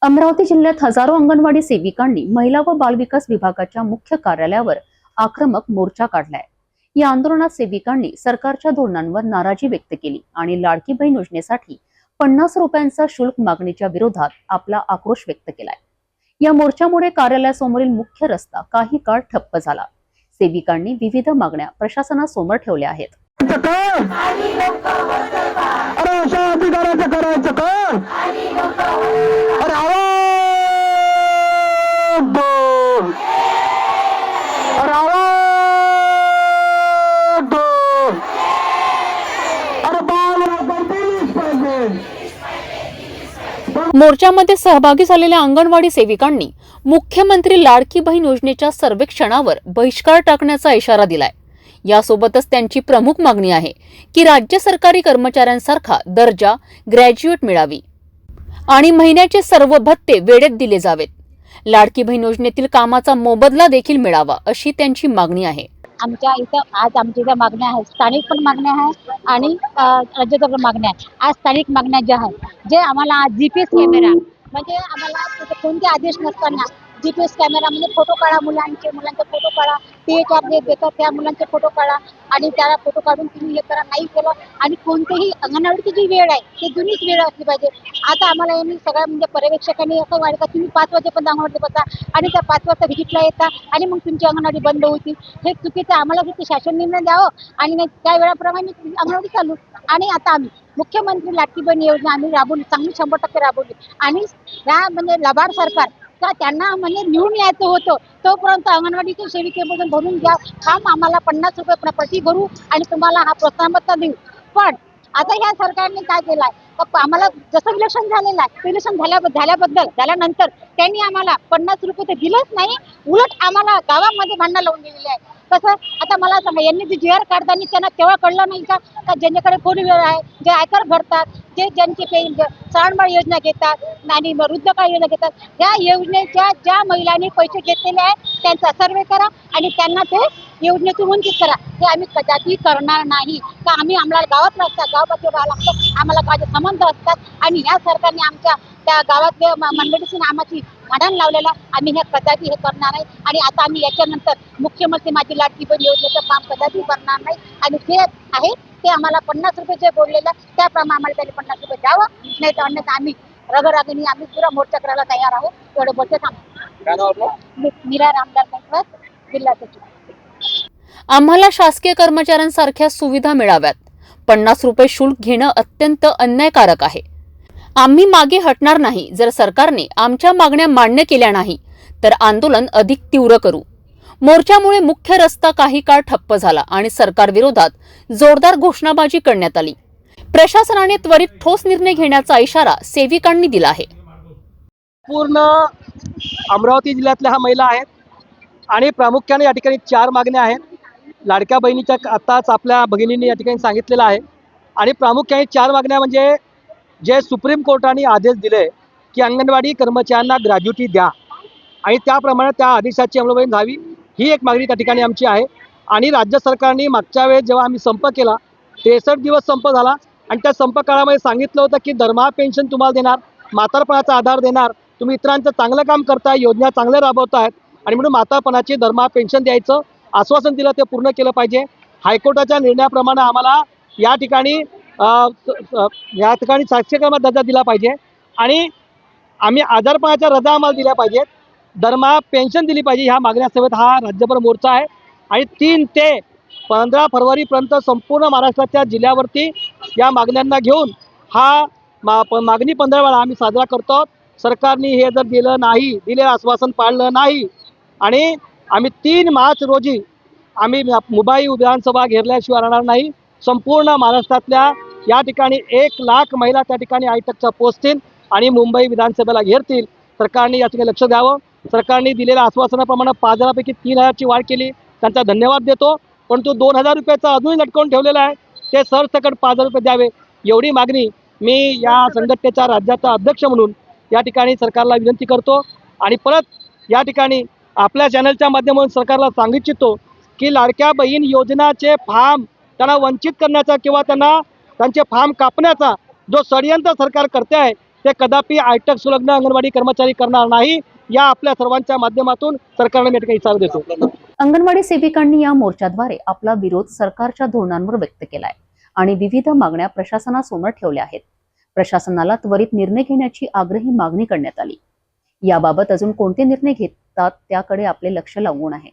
अमरावती जिल्ह्यात हजारो अंगणवाडी सेविकांनी महिला व बालविकास विभागाच्या मुख्य कार्यालयावर आक्रमक मोर्चा काढलाय। या आंदोलनात सेविकांनी सरकारच्या धोरणांवर नाराजी व्यक्त केली आणि लाडकी बहीण योजनेसाठी 50 रुपयांचा शुल्क मागणीच्या विरोधात आपला आक्रोश व्यक्त केलाय। या मोर्चामुळे कार्यालयासमोरील मुख्य रस्ता काही काळ ठप्प झाला। सेविकांनी विविध मागण्या प्रशासनासमोर ठेवल्या आहेत। मोर्चामध्ये सहभागी झालेल्या अंगणवाडी सेविकांनी मुख्यमंत्री लाडकी बहीण योजनेच्या सर्वेक्षणावर बहिष्कार टाकण्याचा इशारा दिलाय। यासोबतच त्यांची प्रमुख मागणी आहे की राज्य सरकारी कर्मचाऱ्यांसारखा दर्जा ग्रॅज्युएट मिळावी आणि महिन्याचे सर्व भत्ते वेळेत दिले जावेत। लाडकी बहीण योजनेतील कामाचा मोबदला देखील मिळावा अशी त्यांची मागणी आहे। आमच्या इथं मागण्या आहेत, स्थानिक पण मागण्या आहेत आणि राज्याच्या पण मागण्या आहेत। आज स्थानिक मागण्या ज्या आहेत, जे आम्हाला GPS कॅमेरा म्हणजे आम्हाला कोणते आदेश नसताना GPS कॅमेरा म्हणजे फोटो काढा, मुलांचे फोटो काढा, THR जे देतात त्या मुलांचे फोटो काढा आणि त्याला फोटो काढून तुम्ही हे करा, नाही केलं आणि कोणतेही अंगणवाडीची जी वेळ आहे ती जुनीच वेळ असली पाहिजे। आता आम्हाला यांनी सगळ्या म्हणजे पर्यवेक्षकांनी असं वाटतं तुम्ही 5 वाजेपर्यंत अंगणवाडी बसा आणि त्या 5 वाजता व्हिजिटला येतात आणि मग तुमची अंगणवाडी बंद होती। हे चुकीचं, आम्हाला किती शासन निर्णय द्यावं आणि नाही त्या वेळाप्रमाणे अंगणवाडी चालू। आणि आता आम्ही मुख्यमंत्री लाडकी बहीण योजना आम्ही राबवली, चांगली 100% राबवली आणि या म्हणजे लबाड सरकार का त्यांना म्हणजे निवडून यायचं होतं तोपर्यंत अंगणवाडीच्या सेविकेमधून भरून घ्या काम, आम्हाला 50 रुपये प्रति भरू आणि तुम्हाला हा प्रोत्साहनभत्ता देऊ। पण आता ह्या सरकारने काय केलंय, आम्हाला जसं इलेक्शन झालेलं आहे, इलेक्शन झाल्यानंतर त्यांनी आम्हाला 50 रुपये तर दिलंच नाही, उलट आम्हाला गावामध्ये भांडणं लावून दिलेले आहे। कसं आता मला सांगा, यांनी जे GR काढताना त्यांना तेव्हा कळलं नाही का ज्यांच्याकडे 4 व्हीलर आहे, जे आयकर भरतात, जे ज्यांचे सहानबाळ योजना घेतात आणि वृद्धकाळ योजना घेतात, या योजनेच्या ज्या महिलांनी पैसे घेतलेले आहेत त्यांचा सर्वे करा आणि त्यांना ते योजनेतून वंचित करा। हे आम्ही कदाचित करणार नाही का आम्ही आम्हाला गावात असतात, गावापाशी राहावं लागतं, आम्हाला माझे संबंध असतात आणि या सरकारने आमच्या त्या गावातल्या मंडळीशी आम्हाची भांडण लावलेला, आम्ही हे कदाचित हे करणार नाही। आणि आता आम्ही याच्यानंतर मुख्यमंत्री माझी लाडकी बहीण योजनेचं काम कदाचित करणार नाही आणि ते आहे ते आम्हाला 50 रुपये जे बोललेलं त्याप्रमाणे आम्हाला त्यांनी 50 रुपये द्यावं, नाही तर अन्यथा आम्ही रगरागीने आम्ही पुरा मोर्चा करायला तयार आहोत। एवढं बोलते थांबतो। मीरा रामदास कंकवास, जिल्हा सचिव। आम्हाला शासकीय कर्मचाऱ्यांसारख्या सुविधा मिळाव्यात। 50 रुपये शुल्क घेणं अत्यंत अन्यायकारक आहे। आम्ही मागे हटणार नाही। जर सरकारने आमच्या मागण्या मान्य केल्या नाही तर आंदोलन अधिक तीव्र करू। मोर्चामुळे मुख्य रस्ता काही काळ ठप्प झाला आणि सरकार विरोधात जोरदार घोषणाबाजी करण्यात आली। प्रशासनाने त्वरित ठोस निर्णय घेण्याचा इशारा सेविकांनी दिला आहे। पूर्ण अमरावती जिल्ह्यातल्या हा महिला आहेत आणि प्रामुख्याने या ठिकाणी 4 मागण्या आहेत। लाडक्या बहिणीच्या आताच आपल्या भगिनींनी या ठिकाणी सांगितलेलं आहे आणि प्रामुख्याने 4 मागण्या म्हणजे जे सुप्रीम कोर्टाने आदेश दिले की अंगणवाडी कर्मचाऱ्यांना ग्रॅज्युटी द्या आणि त्याप्रमाणे त्या आदेशाची अंमलबजावणी व्हावी, ही एक मागणी त्या ठिकाणी आमची आहे। आणि राज्य सरकारने मागच्या वेळेस जेव्हा आम्ही संप केला 63 दिवस संप झाला आणि त्या संप काळामध्ये सांगितलं होतं की दरमहा पेन्शन तुम्हाला देणार, म्हातारपणाचा आधार देणार, तुम्ही इतरांचं चांगलं काम करताय, योजना चांगल्या राबवतायत आणि म्हणून म्हातारपणाची दरमहा पेन्शन द्यायचं आश्वासन दिलं, ते पूर्ण केलं पाहिजे। हायकोर्टाच्या निर्णयाप्रमाणे आम्हाला या ठिकाणी शासकीय दर्जा दिला पाहिजे आणि आम्ही आजारपणाच्या रजा आम्हाला दिल्या पाहिजेत, दरमहा पेन्शन दिली पाहिजे। ह्या मागण्यासोबत हा राज्यभर मोर्चा आहे आणि 3 ते 15 फरवरीपर्यंत संपूर्ण महाराष्ट्राच्या जिल्ह्यावरती या मागण्यांना घेऊन हा मागणी 15 आम्ही साजरा करतो। सरकारने हे जर दिलेलं आश्वासन पाळलं नाही आणि आम्ही 3 मार्च रोजी आम्ही मुंबई विधानसभा घेरल्याशिवाय राहणार नाही। संपूर्ण महाराष्ट्रातल्या या ठिकाणी 1 लाख महिला त्या ठिकाणी आयटकच्या पोचतील आणि मुंबई विधानसभेला घेरतील। सरकारने या ठिकाणी लक्ष द्यावं। सरकारने दिलेल्या आश्वासनाप्रमाणे 5,000पैकी 3,000ची वाढ केली, त्यांचा धन्यवाद देतो, परंतु 2,000 रुपयाचा अजूनही लटकवून ठेवलेला आहे, ते सरसकट 5,000 रुपये द्यावे, एवढी मागणी मी या संघटनेच्या राज्याचा अध्यक्ष म्हणून या ठिकाणी सरकारला विनंती करतो। आणि परत या ठिकाणी आपल्या चॅनलच्या माध्यमातून सरकारला सांगू इच्छितो की लाडक्या बहीण योजनाचे फॉर्म त्यांना वंचित करण्याचा किंवा त्यांचे फॉर्म कापण्याचा जो षडयंत्र सरकार करते आहे ते कदापि आयटक संलग्न अंगणवाडी कर्मचारी करणार नाही, या आपल्या सर्वांच्या माध्यमातून सरकारने मी या ठिकाणी इशारा देतो. अंगणवाडी सेविकांनी या मोर्चाद्वारे आपला विरोध सरकारच्या धोरणांवर व्यक्त केलाय आणि विविध मागण्या प्रशासनासमोर ठेवल्या आहेत. प्रशासनाला त्वरित निर्णय घेण्याची आग्रही मागणी करण्यात आली. याबाबत अजून कोणते निर्णय घेतात त्याकडे आपले लक्ष लागून आहे.